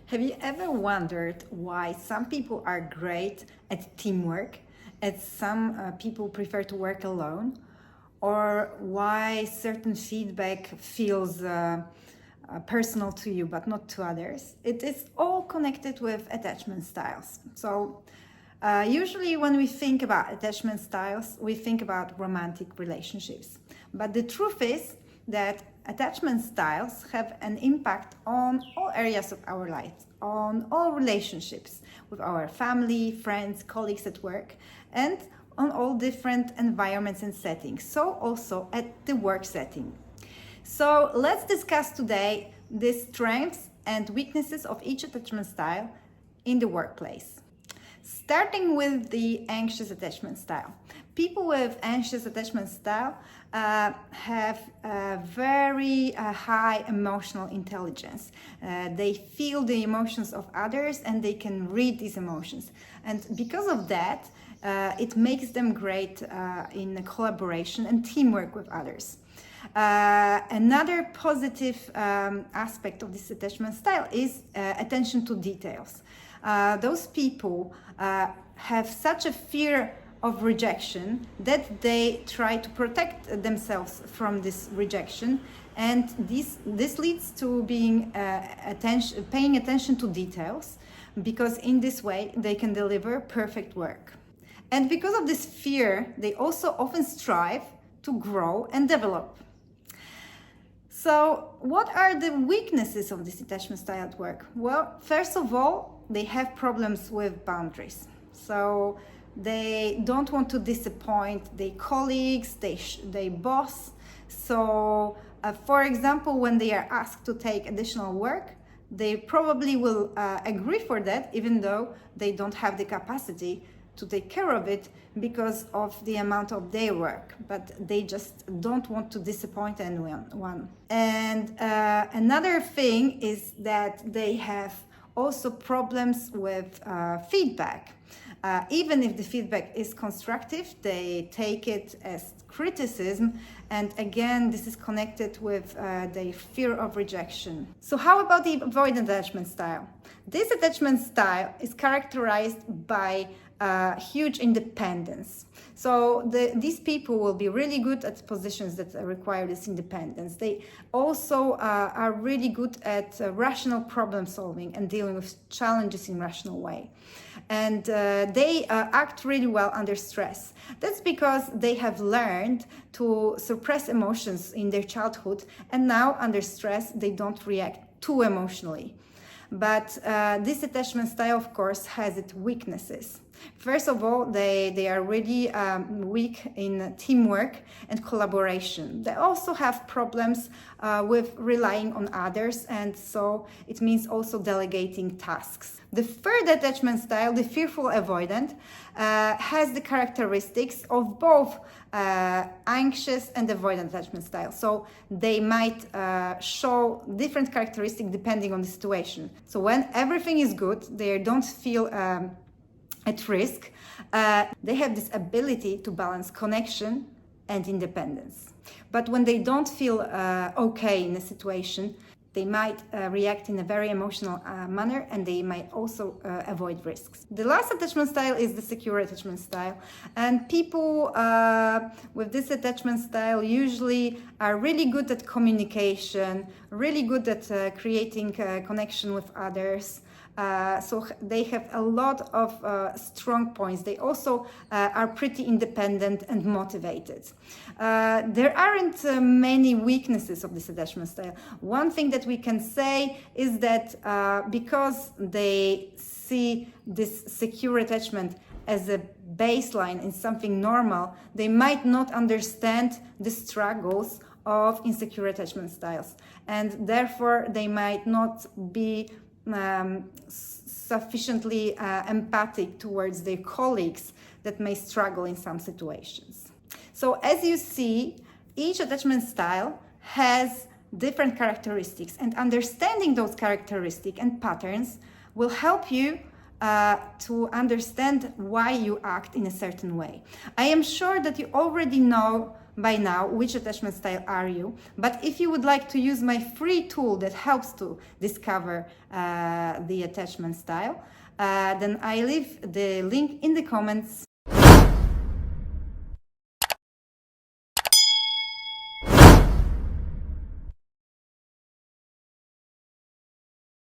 Have you ever wondered why some people are great at teamwork and some people prefer to work alone? Or why certain feedback feels personal to you but not to others? It is all connected with attachment styles. Usually when we think about attachment styles, we think about romantic relationships. But the truth is that attachment styles have an impact on all areas of our lives, on all relationships with our family, friends, colleagues at work, and on all different environments and settings, so also at the work setting. So let's discuss today the strengths and weaknesses of each attachment style in the workplace. Starting with the anxious attachment style. People with anxious attachment style have a very high emotional intelligence. They feel the emotions of others and they can read these emotions. And because of that, it makes them great in collaboration and teamwork with others. Another positive aspect of this attachment style is attention to details. Those people have such a fear of rejection that they try to protect themselves from this rejection, and this leads to being paying attention to details, because in this way they can deliver perfect work. And because of this fear, they also often strive to grow and develop. So what are the weaknesses of this attachment style at work? Well, first of all, they have problems with boundaries. So they don't want to disappoint their colleagues, their boss. So, for example, when they are asked to take additional work, they probably will agree for that, even though they don't have the capacity to take care of it because of the amount of their work, but they just don't want to disappoint anyone. And another thing is that they have also problems with feedback. Even if the feedback is constructive, they take it as criticism, and again, this is connected with their fear of rejection. So how about the avoidant attachment style? This attachment style is characterized by huge independence. So these people will be really good at positions that require this independence. They also are really good at rational problem solving and dealing with challenges in a rational way. And they act really well under stress. That's because they have learned to suppress emotions in their childhood, and now under stress they don't react too emotionally. But this attachment style, of course, has its weaknesses. First of all, they are really weak in teamwork and collaboration. They also have problems with relying on others, and so it means also delegating tasks. The third attachment style, the fearful avoidant, has the characteristics of both anxious and avoidant attachment style. So they might show different characteristics depending on the situation. So when everything is good, they don't feel at risk. They have this ability to balance connection and independence. But when they don't feel okay in a situation, they might react in a very emotional manner, and they might also avoid risks. The last attachment style is the secure attachment style. And people with this attachment style usually are really good at communication, really good at creating connection with others. So they have a lot of strong points. They also are pretty independent and motivated. There aren't many weaknesses of this attachment style. One thing that we can say is that because they see this secure attachment as a baseline and something normal, they might not understand the struggles of insecure attachment styles, and therefore they might not be sufficiently empathic towards their colleagues that may struggle in some situations. So as you see, each attachment style has different characteristics, and understanding those characteristics and patterns will help you to understand why you act in a certain way. I am sure that you already know by now which attachment style are you. But if you would like to use my free tool that helps to discover the attachment style, then I leave the link in the comments.